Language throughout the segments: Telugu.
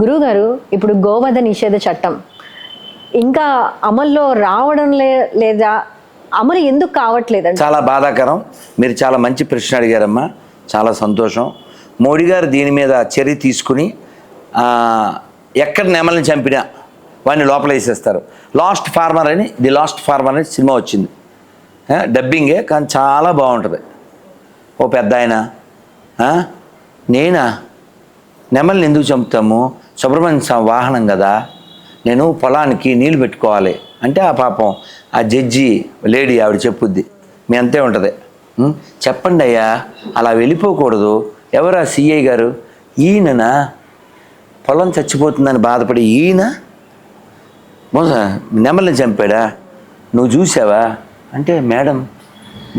గురువుగారు, ఇప్పుడు గోవధ నిషేధ చట్టం ఇంకా అమల్లో రావడం లేదా అమలు ఎందుకు కావట్లేదండి? చాలా బాధాకరం. మీరు చాలా మంచి ప్రశ్న అడిగారమ్మా, చాలా సంతోషం. మోడీ గారు దీని మీద చర్య తీసుకుని ఎక్కడ నెమల్ని చంపినా వాడిని లోపల వేసేస్తారు. లాస్ట్ ఫార్మర్ అని, ది లాస్ట్ ఫార్మర్ అని సినిమా వచ్చింది, డబ్బింగే, కానీ చాలా బాగుంటుంది. ఓ పెద్ద ఆయన, నేనా నెమల్ని ఎందుకు చంపుతాము, సుబ్రహ్మణ్య స్వామి వాహనం కదా, నేను పొలానికి నీళ్ళు పెట్టుకోవాలి అంటే ఆ పాపం ఆ జడ్జి లేడీ ఆవిడ చెప్పుద్ది, మీ అంతే ఉంటుంది, చెప్పండి అయ్యా అలా వెళ్ళిపోకూడదు. ఎవరా సిఐ గారు? ఈయననా పొలం చచ్చిపోతుందని బాధపడి ఈయన నెమల్ని చంపాడా, నువ్వు చూసావా అంటే, మేడం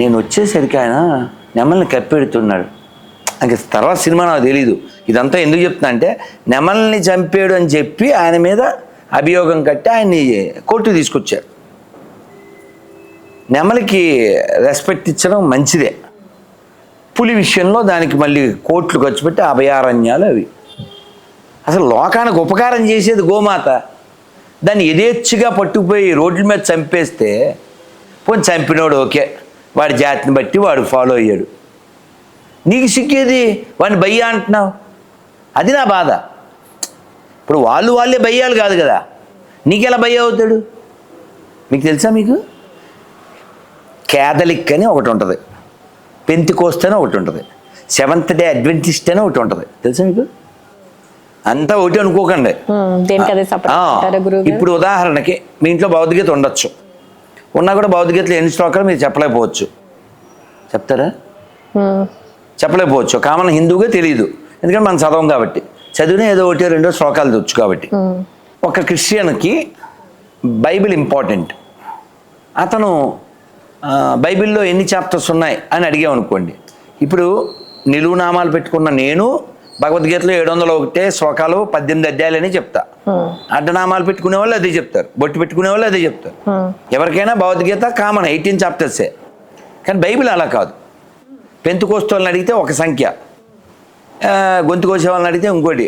నేను వచ్చేసరికి ఆయన నెమల్ని కప్పెడుతున్నాడు. ఇంకా తర్వాత సినిమా నాకు తెలీదు. ఇదంతా ఎందుకు చెప్తున్నా అంటే, నెమల్ని చంపాడు అని చెప్పి ఆయన మీద అభియోగం కట్టి ఆయన్ని కోర్టుకు తీసుకొచ్చారు. నెమలికి రెస్పెక్ట్ ఇచ్చడం మంచిదే. పులి విషయంలో దానికి మళ్ళీ కోట్లు ఖర్చు పెట్టి అభయారణ్యాలు అవి. అసలు లోకానికి ఉపకారం చేసేది గోమాత, దాన్ని యథేచ్ఛగా పట్టుకుపోయి రోడ్ల మీద చంపేస్తే, పోనీ చంపినోడు ఓకే, వాడి జాతిని బట్టి వాడు ఫాలో అయ్యాడు, నీకు సిక్కేది వాడిని భయ్య అంటున్నావు. అది నా బాధ. ఇప్పుడు వాళ్ళే భయ్యాలు కాదు కదా, నీకెలా భయ్య అవుతాడు? మీకు తెలుసా? మీకు క్యాథలిక్ అని ఒకటి ఉంటుంది, పెంతికోస్త్ అని ఒకటి ఉంటుంది, సెవెంత్ డే అడ్వెంటిస్ట్ అని ఒకటి ఉంటుంది, తెలుసా మీకు? అంతా ఒకటి అనుకోకండి. ఇప్పుడు ఉదాహరణకి మీ ఇంట్లో భగవద్గీత ఉండొచ్చు, ఉన్నా కూడా భగవద్గీతలో ఎన్ని శ్లోకాలు మీరు చెప్పలేకపోవచ్చు. చెప్తారా? చెప్పలేకపోవచ్చు. కామన్ హిందూగా తెలియదు, ఎందుకంటే మనం చదవం కాబట్టి. చదివినా ఏదో ఒకటి రెండో శ్లోకాలు తెచ్చు కాబట్టి. ఒక క్రిస్టియన్కి బైబిల్ ఇంపార్టెంట్. అతను బైబిల్లో ఎన్ని చాప్టర్స్ ఉన్నాయి అని అడిగామనుకోండి, ఇప్పుడు నిలువు నామాలు పెట్టుకున్న నేను భగవద్గీతలో 701 శ్లోకాలు 18 అధ్యాయాలని చెప్తా. అడ్డనామాలు పెట్టుకునే వాళ్ళు అదే చెప్తారు, బొట్టు పెట్టుకునే వాళ్ళు అదే చెప్తారు. ఎవరికైనా భగవద్గీత కామన్ 18 చాప్టర్సే. కానీ బైబిల్ అలా కాదు. పెంతుకోస్తు వాళ్ళని అడిగితే ఒక సంఖ్య, గొంతు కోసే వాళ్ళని అడిగితే ఇంకోటి,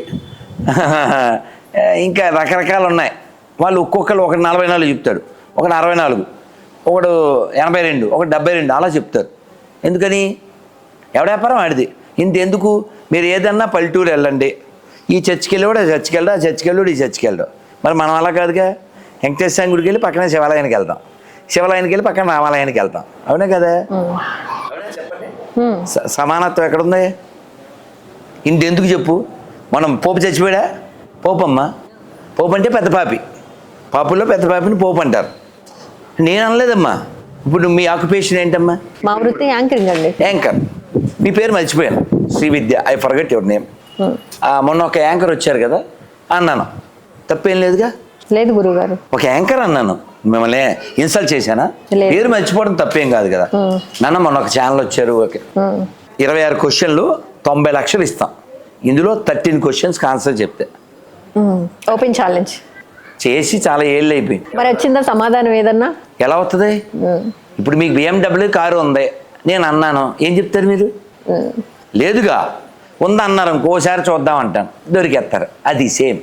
ఇంకా రకరకాలు ఉన్నాయి. వాళ్ళు ఒక్కొక్కరు ఒకటి 44 చెప్తాడు, ఒకటి 64, ఒకడు 82, ఒకటి 72 అలా చెప్తారు. ఎందుకని? ఎవడ వ్యాపారం ఆడిది. ఇంతెందుకు? మీరు ఏదన్నా పల్లెటూరు వెళ్ళండి, ఈ చర్చికి వెళ్ళాడు, ఆ చర్చికి వెళ్ళడు, ఆ చర్చికి వెళ్ళాడు, ఈ చర్చికి వెళ్ళాడు. మరి మనం అలా కాదుగా. వెంకటేశ్వర గుడికి వెళ్ళి పక్కనే శివాలయానికి వెళ్తాం, శివాలయానికి వెళ్ళి పక్కన రామాలయానికి వెళ్తాం, అవునే కదా? సమానత్వం ఎక్కడుంది? ఇంతెందుకు చెప్పు? మనం పోపు చచ్చిపోయాడా? పోపమ్మ, పోపు అంటే పెద్ద పాపి, పాపుల్లో పెద్ద పాపిని పోపు అంటారు. నేను అనలేదమ్మా. ఇప్పుడు మీ ఆక్యుపేషన్ ఏంటమ్మా? మా వృత్తి యాంకరింగ్ అండి. యాంకర్. మీ పేరు మర్చిపోయాను, Srividya. I forget your name. మొన్న ఒక యాంకర్ వచ్చారు కదా అన్నాను, తప్పేం లేదుగా? లేదు గురువుగారు. ఒక యాంకర్ అన్నాను, మిమ్మల్ని ఇన్సల్ట్ చేశానా? పేరు మర్చిపోవడం తప్పేం కాదు కదా. నాన్న మొన్న ఒక ఛానల్ వచ్చారు, ఓకే, 26 క్వశ్చన్లు 90 లక్షలు ఇస్తాం, ఇందులో 13 క్వశ్చన్స్కి ఆన్సర్ చెప్తే. ఓపెన్ ఛాలెంజ్ చేసి చాలా ఏళ్ళు అయిపోయింది. మరి వచ్చిందా సమాధానం ఏదన్నా? ఎలా అవుతుంది? ఇప్పుడు మీకు BMW కారు ఉంది, నేను అన్నాను, ఏం చెప్తారు మీరు? లేదుగా, ఉందన్నారు ఇంకోసారి చూద్దాం అంటాను, దొరికేస్తారు. అది సేమ్.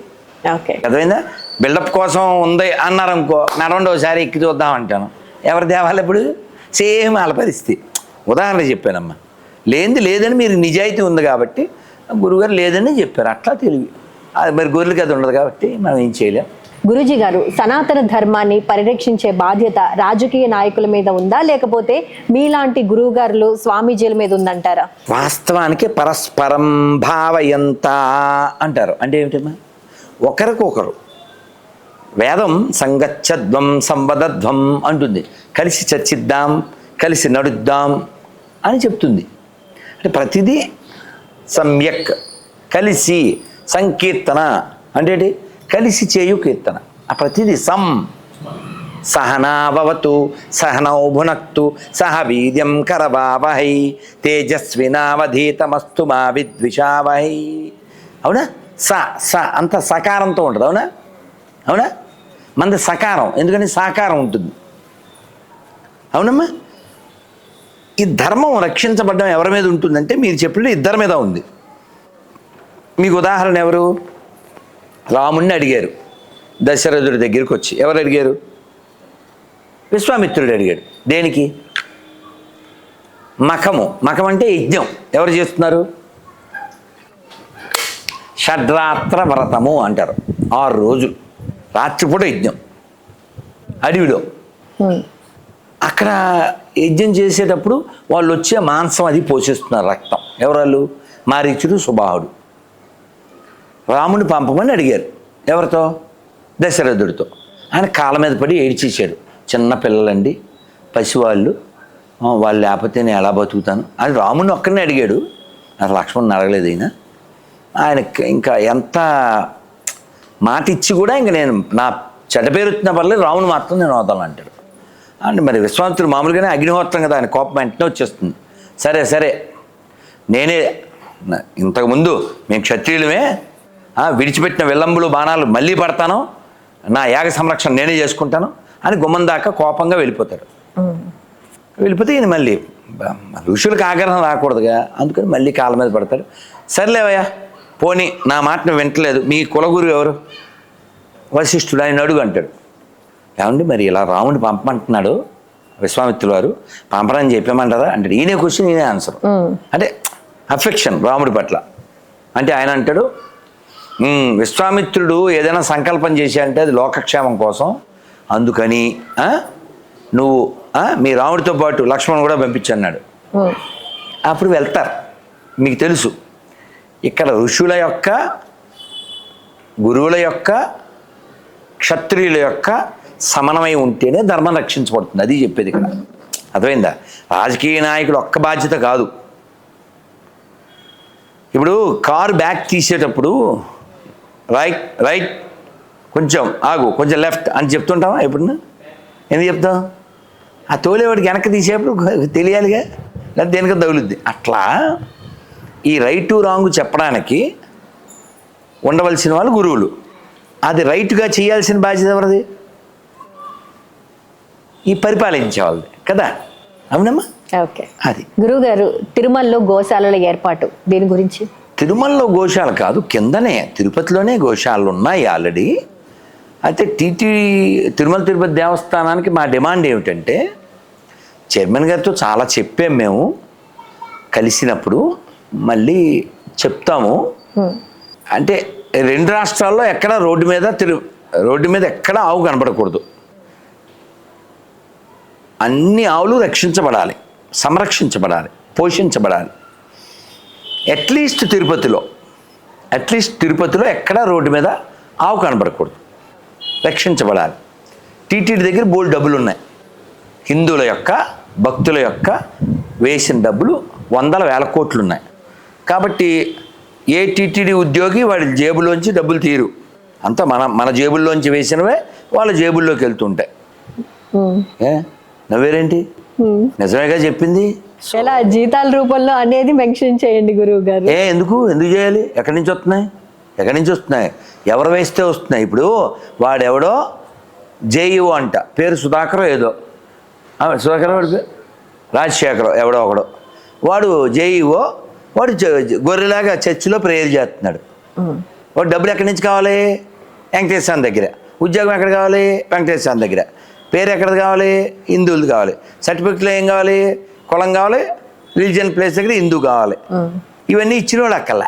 ఓకే, అర్థమైందా? బిల్డప్ కోసం ఉంది అన్నారు అనుకో, నడవండి ఒకసారి ఎక్కి చూద్దాం అంటాను, ఎవరు తేవాలి? ఇప్పుడు సేమ్ వాళ్ళ పరిస్థితి. ఉదాహరణ చెప్పానమ్మా. లేనిది లేదని మీరు నిజాయితీ ఉంది కాబట్టి గురువుగారు లేదని చెప్పారు, అట్లా తెలివి. మరి గొర్రెలకి అది ఉండదు కాబట్టి మనం ఏం చేయలేం. గురూజీ గారు, సనాతన ధర్మాన్ని పరిరక్షించే బాధ్యత రాజకీయ నాయకుల మీద ఉందా, లేకపోతే మీలాంటి గురువు గారులు స్వామీజీల మీద ఉందంటారా? వాస్తవానికి పరస్పరం భావయంత అంటారు. అంటే ఏమిటమ్మా? ఒకరికొకరు. వేదం సంగచ్చధ్వం సంవదధ్వం అంటుంది, కలిసి చర్చిద్దాం, కలిసి నడుద్దాం అని చెప్తుంది. అంటే ప్రతిదీ సమ్యక్, కలిసి. సంకీర్తన అంటే కలిసి చేయు కీర్తన. ఆ ప్రతిదీ సహనావతు సహనౌ భునక్తు సహ వీర్యం కరవావహై తేజస్వినావధీతమస్తు మా విద్విషావహై. అవునా? అంత సకారంతో ఉంటుంది. అవునా? అవునా? మనది సకారం, ఎందుకని సాకారం ఉంటుంది. అవునమ్మా? ఈ ధర్మం రక్షించబడడం ఎవరి మీద ఉంటుందంటే, మీరు చెప్పినట్టు ఇద్దరి మీద ఉంది. మీకు ఉదాహరణ ఎవరు? రాముణ్ణి అడిగారు దశరథుడి దగ్గరికి వచ్చి. ఎవరు అడిగారు? విశ్వామిత్రుడు అడిగాడు. దేనికి? మఖం అంటే యజ్ఞం. ఎవరు చేస్తున్నారు? షడ్రాత్ర వ్రతము అంటారు. 6 రోజులు రాత్రిపూట యజ్ఞం అడవిలో. అక్కడ యజ్ఞం చేసేటప్పుడు వాళ్ళు వచ్చే మాంసం అది పోషిస్తున్నారు, రక్తం. ఎవరాళ్ళు? మారీచుడు, సుబాహుడు. రాముని పంపమని అడిగారు. ఎవరితో? దశరథుడితో. ఆయన కాళ్ళ మీద పడి ఏడ్చేసాడు. చిన్న పిల్లలండి, పసివాళ్ళు, వాళ్ళు లేకపోతే నేను ఎలా బతుకుతాను అని రాముని ఒక్కరిని అడిగాడు. నాకు లక్ష్మణ్ని అడగలేదు. ఆయన ఇంకా ఎంత మాట ఇచ్చి కూడా ఇంక నేను నా చెడ్డ పేరు వచ్చిన పర్లేదు, రాముని మాత్రం నేను వదలంటాడు. అంటే మరి విశ్వామిత్రుడు మామూలుగానే అగ్నిహోత్రం కదా, ఆయన కోపం వెంటనే వచ్చేస్తుంది. సరే నేనే ఇంతకుముందు మేము క్షత్రియులమే, విడిచిపెట్టిన విల్లంబులు బాణాలు మళ్ళీ పడతాను, నా యాగ సంరక్షణ నేనే చేసుకుంటాను అని గుమ్మం దాకా కోపంగా వెళ్ళిపోతాడు. వెళ్ళిపోతే ఈయన మళ్ళీ ఋషులకు ఆగ్రహం రాకూడదుగా, అందుకని మళ్ళీ కాళ్ళ మీద పడతాడు. సర్లేవయ్యా, పోనీ నా మాటను వింటలేదు, మీ కులగురు ఎవరు? వశిష్ఠుడు, ఆయన అడుగు అంటాడు. ఏమండి మరి ఇలా రాముడిని పంపమంటున్నాడు విశ్వామిత్రుడు వారు, పంపరని చెప్పామంటారా అంటాడు. ఈయనే క్వశ్చన్, ఈయనే ఆన్సర్. అంటే అఫెక్షన్ రాముడి పట్ల. అంటే ఆయన అంటాడు, విశ్వామిత్రుడు ఏదైనా సంకల్పం చేశాడంటే అది లోకక్షేమం కోసం, అందుకని నువ్వు మీ రాముడితో పాటు లక్ష్మణ్ కూడా పంపించన్నాడు. అప్పుడు వెళ్తారు. మీకు తెలుసు, ఇక్కడ ఋషుల యొక్క, గురువుల యొక్క, క్షత్రియుల యొక్క సమన్వయం ఉంటేనే ధర్మం రక్షించబడుతుంది. అది చెప్పేది ఇక్కడ. అర్థమైందా? రాజకీయ నాయకులు ఒక్క బాధ్యత కాదు. ఇప్పుడు కారు బ్యాక్ తీసేటప్పుడు రైట్ కొంచెం ఆగు, కొంచెం లెఫ్ట్ అని చెప్తుంటావా? ఎప్పుడన్నా ఎందుకు చెప్తాం? ఆ తోలేవాడికి వెనక్కి తీసేటప్పుడు తెలియాలిగా, లేదా దేనికో తగులుద్ది. అట్లా ఈ రైటు రాంగ్ చెప్పడానికి ఉండవలసిన వాళ్ళు గురువులు. అది రైట్గా చేయాల్సిన బాధ్యత ఎవరిది? ఈ పరిపాలించే వాళ్ళది కదా. అవునమ్మా? ఓకే. అది గురువుగారు, తిరుమలలో గోశాలల ఏర్పాటు దీని గురించి? తిరుమలలో గోశాల కాదు, కిందనే తిరుపతిలోనే గోశాలలు ఉన్నాయి ఆల్రెడీ. అయితే తిరుమల తిరుపతి దేవస్థానానికి మా డిమాండ్ ఏమిటంటే, చైర్మన్ గారితో చాలా చెప్పాం మేము కలిసినప్పుడు, మళ్ళీ చెప్తాము. అంటే 2 రాష్ట్రాల్లో ఎక్కడ రోడ్డు మీద ఎక్కడ ఆవు కనపడకూడదు. అన్ని ఆవులు రక్షించబడాలి, సంరక్షించబడాలి, పోషించబడాలి. అట్లీస్ట్ తిరుపతిలో ఎక్కడ రోడ్డు మీద ఆవు కనపడకూడదు, రక్షించబడాలి. టీటీడీ దగ్గర బోల్డ్ డబ్బులు ఉన్నాయి. హిందువుల యొక్క, భక్తుల యొక్క వేసిన డబ్బులు 100,000 కోట్లు ఉన్నాయి. కాబట్టి ఏ టీటీడీ ఉద్యోగి వాడి జేబులోంచి డబ్బులు తీరు, అంతా మన జేబుల్లోంచి వేసినవే వాళ్ళ జేబుల్లోకి వెళ్తుంటాయి. నవ్వేరేంటి? నిజమేగా చెప్పింది. ఎలా జీతాల రూపంలో అనేది మెన్షన్ చేయండి గురువు గారు. ఎందుకు చేయాలి? ఎక్కడి నుంచి వస్తున్నాయి? ఎవరు వేస్తే వస్తున్నాయి. ఇప్పుడు వాడెవడో జేఈఓ అంట, పేరు సుధాకర్ ఏదో, సుధాకర్ వాడి రాజశేఖర్ ఎవడో ఒకడో, వాడు జేఈఓ, వాడు గొర్రెలాగా చర్చిలో ప్రేయర్ చేస్తున్నాడు. వాడు డబ్బులు ఎక్కడి నుంచి కావాలి? వెంకటేశ్వర దగ్గర. ఉద్యోగం ఎక్కడ కావాలి? వెంకటేశ్వర దగ్గర. పేరు ఎక్కడ కావాలి? హిందువులు కావాలి. సర్టిఫికెట్లు ఏం కావాలి? కులం కావాలి, రిలీజియన్ ప్లేస్ దగ్గర హిందూ కావాలి. ఇవన్నీ ఇచ్చిన వాడు అక్కల్లా.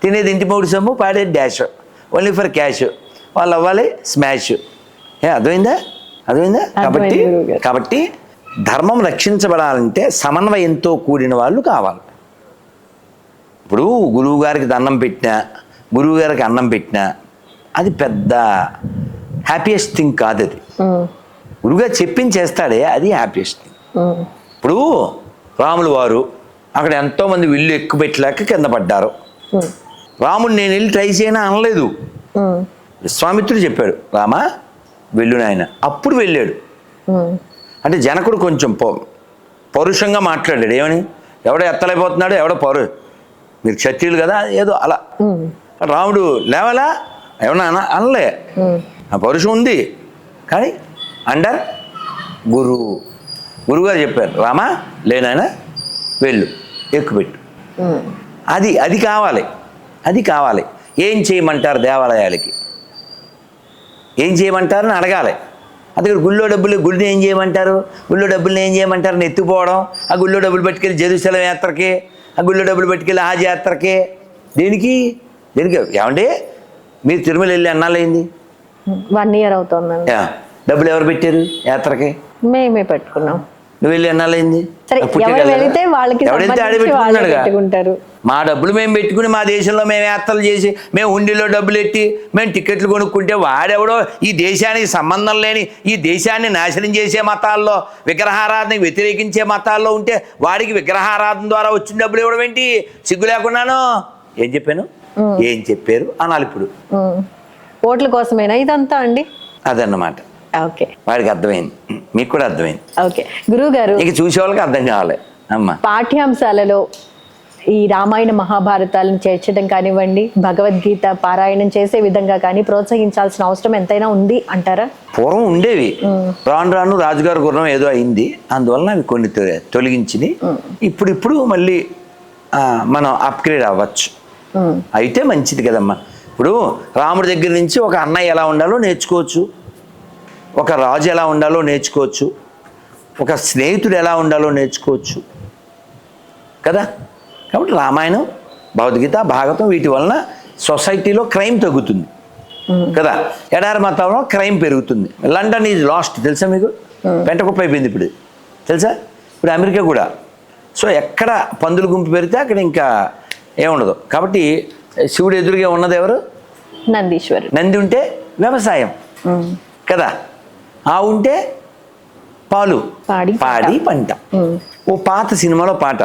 తినేది ఇంటి మూడు సొమ్ము, పాడేది డాష్, ఓన్లీ ఫర్ క్యాష్. వాళ్ళు అవ్వాలి స్మాష్. అర్థమైందా? కాబట్టి ధర్మం రక్షించబడాలంటే సమన్వయంతో కూడిన వాళ్ళు కావాలి. ఇప్పుడు గురువు గారికి అన్నం పెట్టినా అది పెద్ద హ్యాపీయెస్ట్ థింగ్ కాదు. అది గురువుగారు చెప్పింది చేస్తాడే, అది హ్యాపీయెస్ట్ థింగ్. ఇప్పుడు రాములు వారు అక్కడ ఎంతోమంది విల్లు ఎక్కువ పెట్టలేక కింద పడ్డారు. రాముడు నేను వెళ్ళి ట్రై చేయనా అనలేదు. విశ్వామిత్రుడు చెప్పాడు, రామా వెళ్ళు నాయన. అప్పుడు వెళ్ళాడు. అంటే జనకుడు కొంచెం పౌరుషంగా మాట్లాడాడు. ఏమని? ఎవడో ఎత్తలేకపోతున్నాడు, ఎవడో మీరు క్షత్రియులు కదా, ఏదో అలా. రాముడు లేవలా, ఏమన్నా అనలే. ఆ పౌరుషం ఉంది, కానీ అండర్ గురువుగారు చెప్పారు, రామా లేనాయన వెళ్ళు, ఎక్కుపెట్టు. అది కావాలి. ఏం చేయమంటారు దేవాలయాలకి, ఏం చేయమంటారని అడగాలి. అందుకని గుళ్ళని ఏం చేయమంటారు, గుళ్ళో డబ్బుల్ని ఏం చేయమంటారు, ఎత్తుకుపోవడం, ఆ గుళ్ళో డబ్బులు పట్టుకెళ్ళి జెరూసలేం యాత్రకి, ఆ గుళ్ళో డబ్బులు పట్టుకెళ్ళి హాజ్ యాత్రకి, దేనికి ఏమండి మీరు తిరుమల వెళ్ళి అన్నాళ్ళయింది? 1 year అవుతుందండి. డబ్బులు ఎవరు పెట్టారు యాత్రకి? మేమే పెట్టుకున్నాం. నువ్వు వెళ్ళి ఎన్నాళ్ళయింది? సరే, ఎవరు వెళితే వాళ్ళకి సంబంధించి వాళ్ళే పెట్టుకుంటారు. మా డబ్బులు మేము పెట్టుకుని మా దేశంలో మేము యాత్రలు చేసి మేము హుండీలో డబ్బులు ఎట్టి మేము టికెట్లు కొనుక్కుంటే వాడెవడో ఈ దేశానికి సంబంధం లేని ఈ దేశాన్ని నాశనం చేసే మతాల్లో విగ్రహారాధనకి వ్యతిరేకించే మతాల్లో ఉంటే వాడికి విగ్రహారాధన ద్వారా వచ్చిన డబ్బులు ఇవ్వడం ఏంటి? సిగ్గు లేకున్నాను. ఏం చెప్పాను, ఏం చెప్పారు అనాలి. ఇప్పుడు ఓట్ల కోసమేనా ఇదంతా అండి? అదన్నమాట. ఓకే, వాడికి అర్థమైంది, మీకు కూడా అర్థమైంది. ఓకే గురువు గారు, ఇక చూసే వాళ్ళకి అర్థం కావాలి. అమ్మ, పాఠ్యాంశాలలో ఈ రామాయణ మహాభారతాలను చేర్చడం కానివ్వండి, భగవద్గీత పారాయణం చేసే విధంగా కానీ ప్రోత్సహించాల్సిన అవసరం ఎంతైనా ఉంది అంటారా? పూర్వం ఉండేవి, రాను రాను రాజుగారి గుర్రం ఏదో అయింది, అందువలన అవి కొన్ని తొలగించింది. ఇప్పుడు మళ్ళీ మనం అప్గ్రేడ్ అవ్వచ్చు, అయితే మంచిది కదమ్మా. ఇప్పుడు రాముడి దగ్గర నుంచి ఒక అన్నయ్య ఎలా ఉండాలో నేర్చుకోవచ్చు, ఒక రాజు ఎలా ఉండాలో నేర్చుకోవచ్చు, ఒక స్నేహితుడు ఎలా ఉండాలో నేర్చుకోవచ్చు కదా. కాబట్టి రామాయణం, భగవద్గీత, భాగవతం వీటి వలన సొసైటీలో క్రైమ్ తగ్గుతుంది కదా. ఎడారి మతంలో క్రైమ్ పెరుగుతుంది. లండన్ ఈజ్ లాస్ట్ తెలుసా మీకు? పెంటకుప్ప అయిపోయింది ఇప్పుడు తెలుసా. ఇప్పుడు అమెరికా కూడా. సో ఎక్కడ పందుల గుంపు పెరిగితే అక్కడ ఇంకా ఏముండదు. కాబట్టి శివుడు ఎదురుగా ఉన్నది ఎవరు? నందీశ్వరుడు. నంది ఉంటే వ్యవసాయం కదా, ఆవు ఉంటే పాలు, పాడి పంట. ఓ పాత సినిమాలో పాట,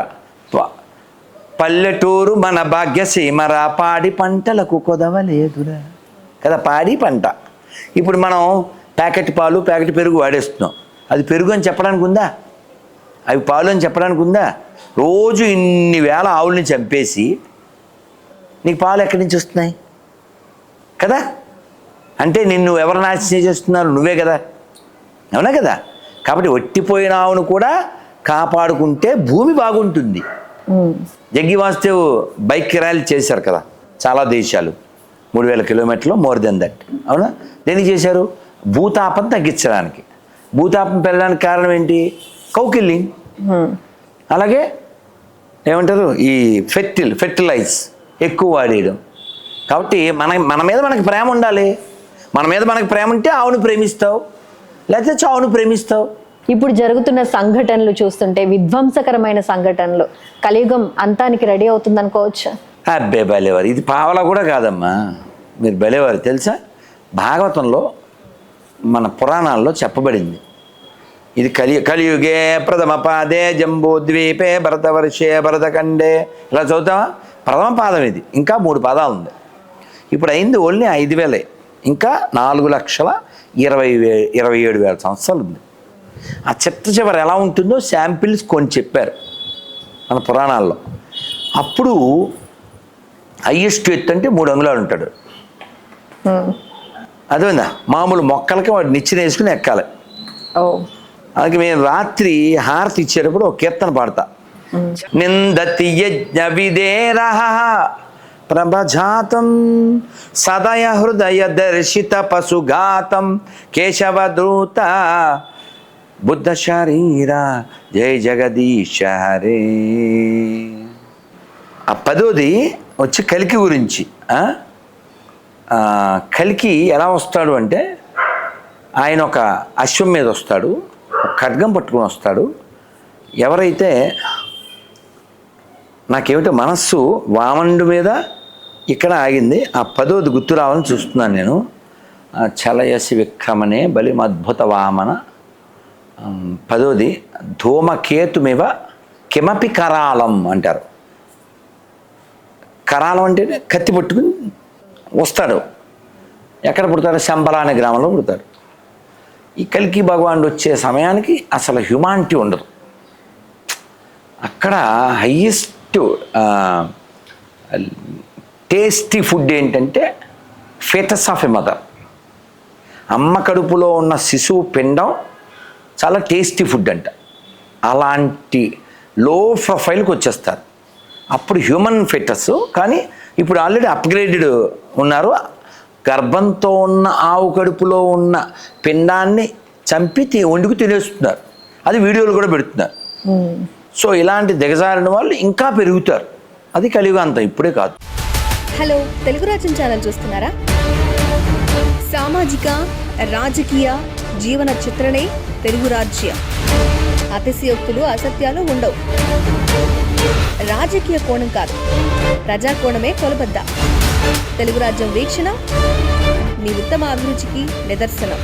పల్లెటూరు మన భాగ్యసీమరా పాడి పంటలకు కొదవలేదురా కదా, పాడి పంట. ఇప్పుడు మనం ప్యాకెట్ పాలు ప్యాకెట్ పెరుగు వాడేస్తున్నాం. అది పెరుగు అని చెప్పడానికి ఉందా? అవి పాలు అని చెప్పడానికి ఉందా? రోజు ఇన్ని వేల ఆవుల్ని చంపేసి నీకు పాలు ఎక్కడి నుంచి వస్తున్నాయి కదా. అంటే నిన్ను ఎవరు నాశనం చేస్తున్నారు? నువ్వే కదా, అవునా కదా. కాబట్టి ఒట్టిపోయిన ఆవును కూడా కాపాడుకుంటే భూమి బాగుంటుంది. జగ్గి వాసుదేవ్ బైక్ కిరాయిలు చేశారు కదా చాలా దేశాలు, 3000 కిలోమీటర్లు, మోర్ దెన్ దట్. అవునా? దేనికి చేశారు? భూతాపం తగ్గించడానికి. భూతాపం పెరగడానికి కారణం ఏంటి? కౌకిల్లింగ్. అలాగే ఏమంటారు, ఈ ఫెర్టిలైజ్ ఎక్కువ వాడేయడం. కాబట్టి మన మీద మనకి ప్రేమ ఉండాలి. మన మీద మనకి ప్రేమ ఉంటే ఆవును ప్రేమిస్తావు, లేకపోతే చావును ప్రేమిస్తావు. ఇప్పుడు జరుగుతున్న సంఘటనలు చూస్తుంటే విధ్వంసకరమైన సంఘటనలు, కలియుగం అంతానికి రెడీ అవుతుంది అనుకోవచ్చు. అబ్బే బలేవారు, ఇది పావలా కూడా కాదమ్మా, మీరు బలేవారు తెలుసా. భాగవతంలో మన పురాణాల్లో చెప్పబడింది ఇది కలియుగే ప్రథమ పాదే జంబూద్వీపే భరతవర్షే భరతఖండే. ఇలా చదువుతావా? ప్రథమ పాదం ఇది, ఇంకా 3 పాదాలు ఉంది. ఇప్పుడు అయింది ఓన్లీ 5000, ఇంకా 4,27,000 సంవత్సరాలు ఉంది. ఆ చివరి ఎలా ఉంటుందో శాంపిల్స్ కొన్ని చెప్పారు మన పురాణాల్లో. అప్పుడు హైయెస్ట్ ఎత్తు అంటే 3 అంగుళాలు ఉంటాడు. అదేందా మామూలు మొక్కలకి వాడు నిచ్చెన వేసుకుని ఎక్కాలి. అందుకే మేము రాత్రి హారతి ఇచ్చేటప్పుడు ఒక కీర్తన పాడతా. నిందతి యజ్ఞ విదేరః ప్రభజాతం సదయ హృదయ దర్శిత పశుఘాతం కేశవదూత బుద్ధ శరీర జయ జగదీశ హరే. ఆ 10వది వచ్చి కలికి గురించి. కలికి ఎలా వస్తాడు అంటే, ఆయన ఒక అశ్వం మీద వస్తాడు, ఒక ఖడ్గం పట్టుకొని వస్తాడు. ఎవరైతే నాకేమిటో మనస్సు వామనుడి మీద ఇక్కడ ఆగింది, ఆ 10వది గుర్తు రావాలని చూస్తున్నాను నేను. చలయసి విక్రమనే బలి అద్భుత వామన. 10వది ధూమకేతుమివ కిమపి కరాళం అంటారు. కరాళం అంటే కత్తి పట్టుకుని వస్తాడు. ఎక్కడ పుడతాడు? శంబల అనే గ్రామంలో పుడతాడు. ఈ కల్కి భగవానుడు వచ్చే సమయానికి అసలు హ్యుమానిటీ ఉండదు. అక్కడ హయ్యెస్ట్ టేస్టీ ఫుడ్ ఏంటంటే ఫెటస్ ఆఫ్ ఎ మదర్. అమ్మ కడుపులో ఉన్న శిశువు పిండం చాలా టేస్టీ ఫుడ్ అంట. అలాంటి లో ప్రొఫైల్కి వచ్చేస్తారు. అప్పుడు హ్యూమన్ ఫెటస్, కానీ ఇప్పుడు ఆల్రెడీ అప్గ్రేడెడ్ ఉన్నారు. గర్భంతో ఉన్న ఆవు కడుపులో ఉన్న పిండాన్ని చంపి వండుకు తినేస్తున్నారు. అది వీడియోలు కూడా పెడుతున్నారు. సో ఇలాంటి దిగజారిన వాళ్ళు ఇంకా పెరుగుతారు. అది కలియుగాంతం, ఇప్పుడే కాదు. హలో, తెలుగు రాజ్యం ఛానల్ చూస్తున్నారా? సామాజిక రాజకీయ జీవన చిత్రణే తెలుగు రాజ్యం. అతిశయోక్తులు అసత్యాలు ఉండవు. రాజకీయ కోణం కాదు, ప్రజా కోణమే కొలబద్ద. తెలుగు రాజ్యం వీక్షణ మీ ఉత్తమ అభిరుచికి నిదర్శనం.